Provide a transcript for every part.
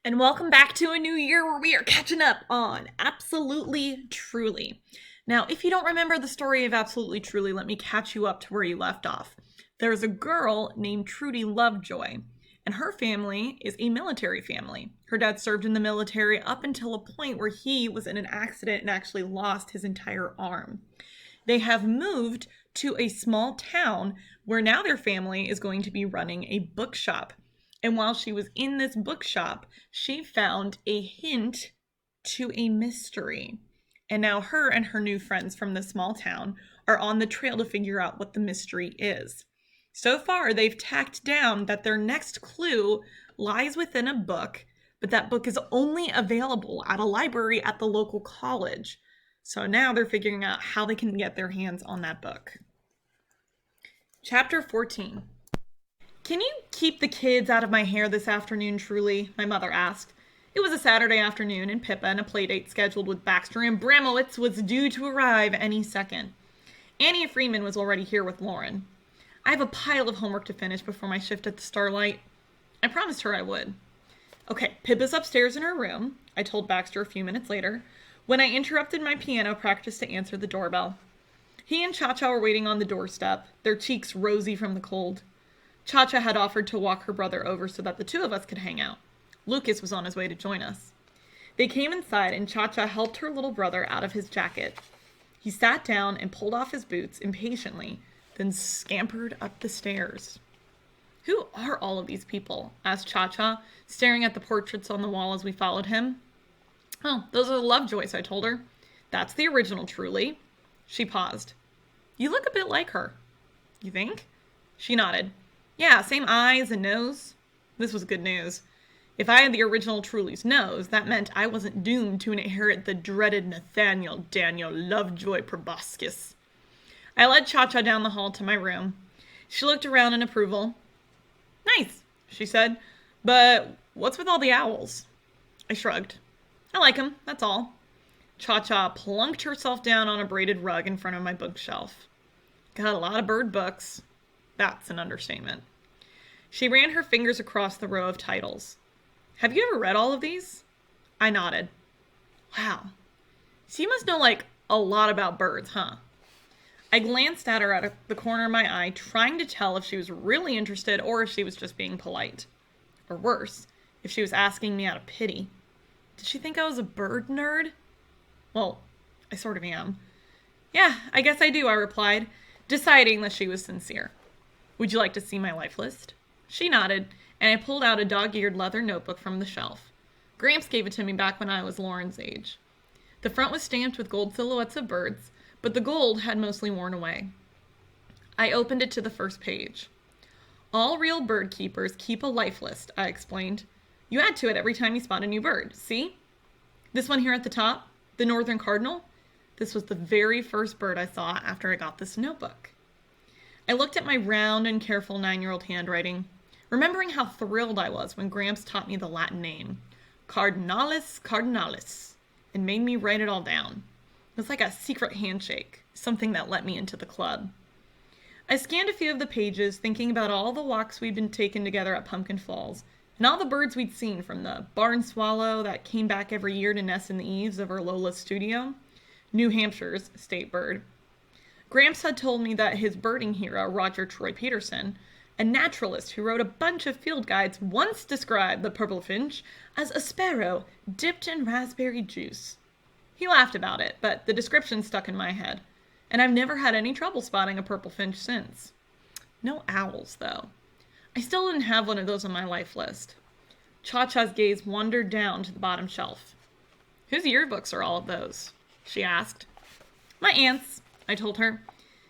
And welcome back to a new year where we are catching up on Absolutely Truly. Now, if you don't remember the story of Absolutely Truly, let me catch you up to where you left off. There's a girl named Trudy Lovejoy, and her family is a military family. Her dad served in the military up until a point where he was in an accident and actually lost his entire arm. They have moved to a small town where now their family is going to be running a bookshop. And while she was in this bookshop, she found a hint to a mystery. And now her and her new friends from the small town are on the trail to figure out what the mystery is. So far, they've tacked down that their next clue lies within a book, but that book is only available at a library at the local college. So now they're figuring out how they can get their hands on that book. Chapter 14. "Can you keep the kids out of my hair this afternoon, Truly?" my mother asked. It was a Saturday afternoon, and Pippa and a playdate scheduled with Baxter and Bramowitz was due to arrive any second. Annie Freeman was already here with Lauren. "I have a pile of homework to finish before my shift at the Starlight." I promised her I would. "Okay, Pippa's upstairs in her room," I told Baxter a few minutes later, when I interrupted my piano practice to answer the doorbell. He and Cha-Cha were waiting on the doorstep, their cheeks rosy from the cold. Cha-Cha had offered to walk her brother over so that the two of us could hang out. Lucas was on his way to join us. They came inside and Cha-Cha helped her little brother out of his jacket. He sat down and pulled off his boots impatiently, then scampered up the stairs. "Who are all of these people?" asked Cha-Cha, staring at the portraits on the wall as we followed him. "Oh, those are the Lovejoys," I told her. "That's the original Truly." She paused. "You look a bit like her." "You think?" She nodded. "Yeah, same eyes and nose." This was good news. If I had the original Truly's nose, that meant I wasn't doomed to inherit the dreaded Nathaniel Daniel Lovejoy proboscis. I led Cha-Cha down the hall to my room. She looked around in approval. "Nice," she said, "but what's with all the owls?" I shrugged. "I like 'em, that's all." Cha-Cha plunked herself down on a braided rug in front of my bookshelf. "Got a lot of bird books." That's an understatement. She ran her fingers across the row of titles. "Have you ever read all of these?" I nodded. "Wow. So you must know, a lot about birds, huh?" I glanced at her out of the corner of my eye, trying to tell if she was really interested or if she was just being polite. Or worse, if she was asking me out of pity. Did she think I was a bird nerd? Well, I sort of am. "Yeah, I guess I do," I replied, deciding that she was sincere. "Would you like to see my life list?" She nodded, and I pulled out a dog-eared leather notebook from the shelf. Gramps gave it to me back when I was Lauren's age. The front was stamped with gold silhouettes of birds, but the gold had mostly worn away. I opened it to the first page. "All real bird keepers keep a life list," I explained. "You add to it every time you spot a new bird. See? This one here at the top, the northern cardinal, this was the very first bird I saw after I got this notebook." I looked at my round and careful 9-year-old handwriting, remembering how thrilled I was when Gramps taught me the Latin name, Cardinalis cardinalis, and made me write it all down. It was like a secret handshake, something that let me into the club. I scanned a few of the pages, thinking about all the walks we'd been taking together at Pumpkin Falls, and all the birds we'd seen, from the barn swallow that came back every year to nest in the eaves of our Lola's studio, New Hampshire's state bird. Gramps had told me that his birding hero, Roger Troy Peterson, a naturalist who wrote a bunch of field guides, once described the purple finch as a sparrow dipped in raspberry juice. He laughed about it, but the description stuck in my head, and I've never had any trouble spotting a purple finch since. No owls, though. I still didn't have one of those on my life list. Cha-Cha's gaze wandered down to the bottom shelf. "Whose yearbooks are all of those?" she asked. "My aunt's," I told her.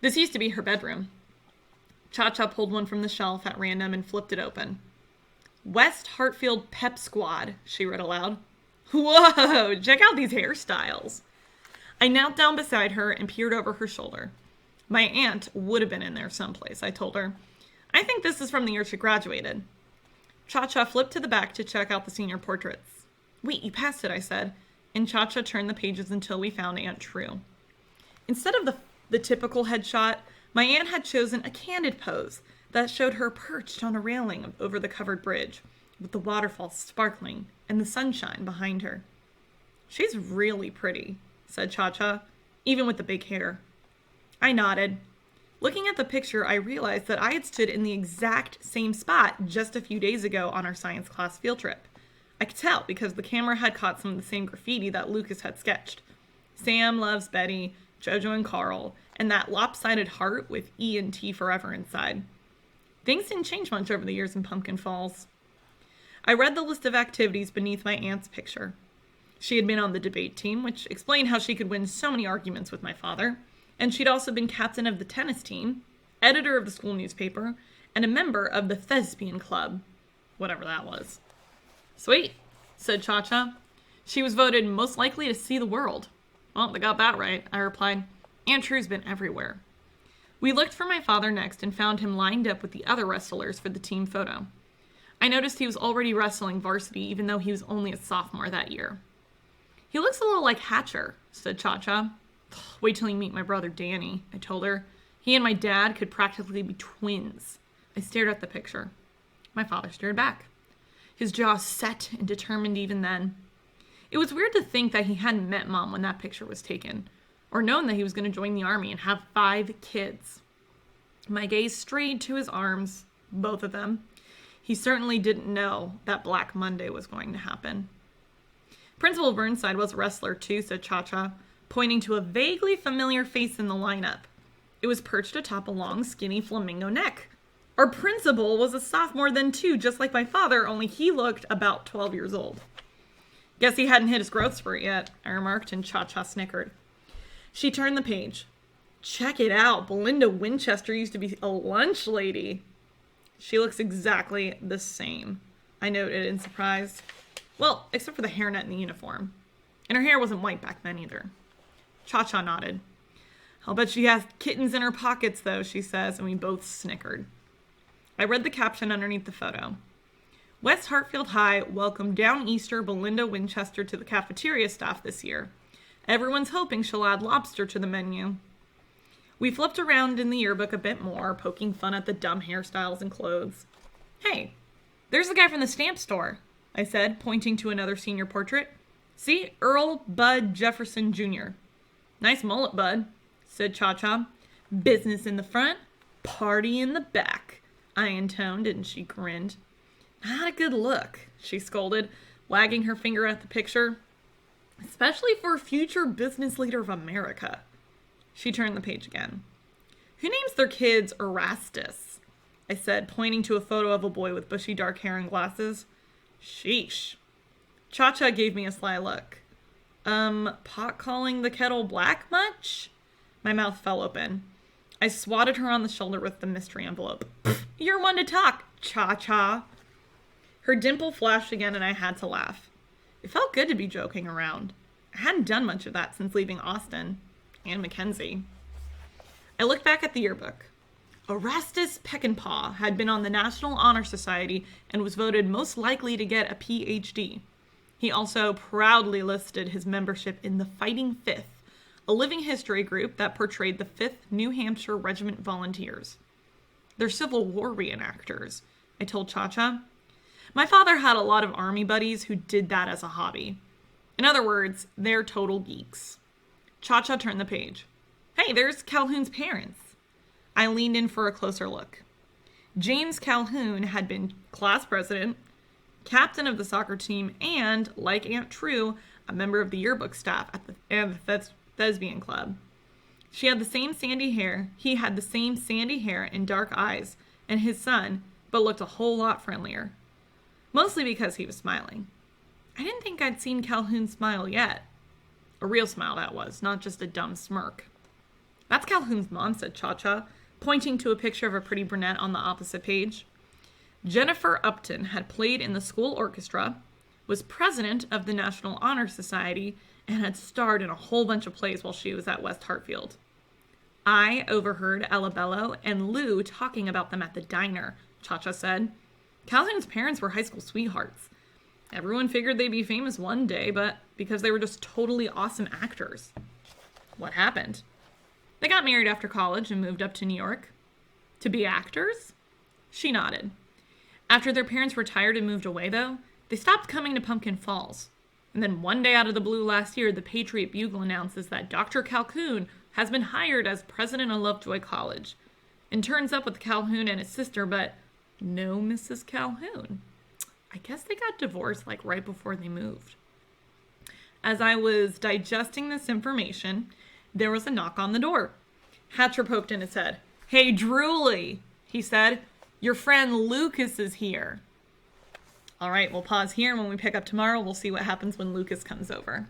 "This used to be her bedroom." Cha-Cha pulled one from the shelf at random and flipped it open. "West Hartfield Pep Squad," she read aloud. "Whoa, check out these hairstyles." I knelt down beside her and peered over her shoulder. "My aunt would have been in there someplace," I told her. "I think this is from the year she graduated." Cha-Cha flipped to the back to check out the senior portraits. "Wait, you passed it," I said, and Cha-Cha turned the pages until we found Aunt True. Instead of the typical headshot, my aunt had chosen a candid pose that showed her perched on a railing over the covered bridge, with the waterfall sparkling and the sunshine behind her. "She's really pretty," said Cha-Cha, "even with the big hair." I nodded. Looking at the picture, I realized that I had stood in the exact same spot just a few days ago on our science class field trip. I could tell because the camera had caught some of the same graffiti that Lucas had sketched. Sam loves Betty, Jojo and Carl, and that lopsided heart with E and T forever inside. Things didn't change much over the years in Pumpkin Falls. I read the list of activities beneath my aunt's picture. She had been on the debate team, which explained how she could win so many arguments with my father, and she'd also been captain of the tennis team, editor of the school newspaper, and a member of the Thespian Club, whatever that was. "Sweet," said Cha-Cha. "She was voted most likely to see the world." "Well, they got that right," I replied. "Aunt True's been everywhere." We looked for my father next and found him lined up with the other wrestlers for the team photo. I noticed he was already wrestling varsity even though he was only a sophomore that year. "He looks a little like Hatcher," said Cha-Cha. "Wait till you meet my brother Danny," I told her. "He and my dad could practically be twins." I stared at the picture. My father stared back. His jaw set and determined even then. It was weird to think that he hadn't met Mom when that picture was taken, or known that he was going to join the army and have 5 kids. My gaze strayed to his arms, both of them. He certainly didn't know that Black Monday was going to happen. "Principal Burnside was a wrestler too," said Cha-Cha, pointing to a vaguely familiar face in the lineup. It was perched atop a long, skinny flamingo neck. Our principal was a sophomore then too, just like my father, only he looked about 12 years old. "Guess he hadn't hit his growth spurt yet," I remarked, and Cha-Cha snickered. She turned the page. "Check it out, Belinda Winchester used to be a lunch lady." "She looks exactly the same," I noted in surprise. "Well, except for the hairnet and the uniform. And her hair wasn't white back then either." Cha-Cha nodded. "I'll bet she has kittens in her pockets though," she says, and we both snickered. I read the caption underneath the photo. "West Hartfield High welcomed Downeaster Belinda Winchester to the cafeteria staff this year. Everyone's hoping she'll add lobster to the menu." We flipped around in the yearbook a bit more, poking fun at the dumb hairstyles and clothes. "Hey, there's the guy from the stamp store," I said, pointing to another senior portrait. "See, Earl Bud Jefferson Jr." "Nice mullet, Bud," said Cha-Cha. "Business in the front, party in the back," I intoned, and she grinned. "Not a good look," she scolded, wagging her finger at the picture. "Especially for a future business leader of America." She turned the page again. "Who names their kids Erastus?" I said, pointing to a photo of a boy with bushy dark hair and glasses. "Sheesh." Cha-Cha gave me a sly look. Pot calling the kettle black much?" My mouth fell open. I swatted her on the shoulder with the mystery envelope. "You're one to talk, Cha-Cha." Her dimple flashed again and I had to laugh. It felt good to be joking around. I hadn't done much of that since leaving Austin. And Mackenzie. I looked back at the yearbook. Erastus Peckinpah had been on the National Honor Society and was voted most likely to get a PhD. He also proudly listed his membership in the Fighting Fifth, a living history group that portrayed the 5th New Hampshire Regiment Volunteers. "They're Civil War reenactors," I told Cha-Cha. My father had a lot of army buddies who did that as a hobby. In other words, they're total geeks. Cha-Cha turned the page. "Hey, there's Calhoun's parents." I leaned in for a closer look. James Calhoun had been class president, captain of the soccer team, and, like Aunt True, a member of the yearbook staff at the Thespian Club. She had the same sandy hair, he had the same sandy hair and dark eyes, and his son, but looked a whole lot friendlier. Mostly because he was smiling. I didn't think I'd seen Calhoun smile yet. A real smile, that was, not just a dumb smirk. "That's Calhoun's mom," said Cha-Cha, pointing to a picture of a pretty brunette on the opposite page. Jennifer Upton had played in the school orchestra, was president of the National Honor Society, and had starred in a whole bunch of plays while she was at West Hartfield. I overheard Ella Bello and Lou talking about them at the diner, Cha-Cha said. Calhoun's parents were high school sweethearts. Everyone figured they'd be famous one day, but because they were just totally awesome actors. What happened? They got married after college and moved up to New York. To be actors? She nodded. After their parents retired and moved away, though, they stopped coming to Pumpkin Falls. And then one day out of the blue last year, the Patriot Bugle announces that Dr. Calhoun has been hired as president of Lovejoy College. And turns up with Calhoun and his sister, but no Mrs. Calhoun. I guess they got divorced like right before they moved. As I was digesting this information, there was a knock on the door. Hatcher poked in his head. "Hey, Drooly," he said. "Your friend Lucas is here." All right, we'll pause here, and when we pick up tomorrow, we'll see what happens when Lucas comes over.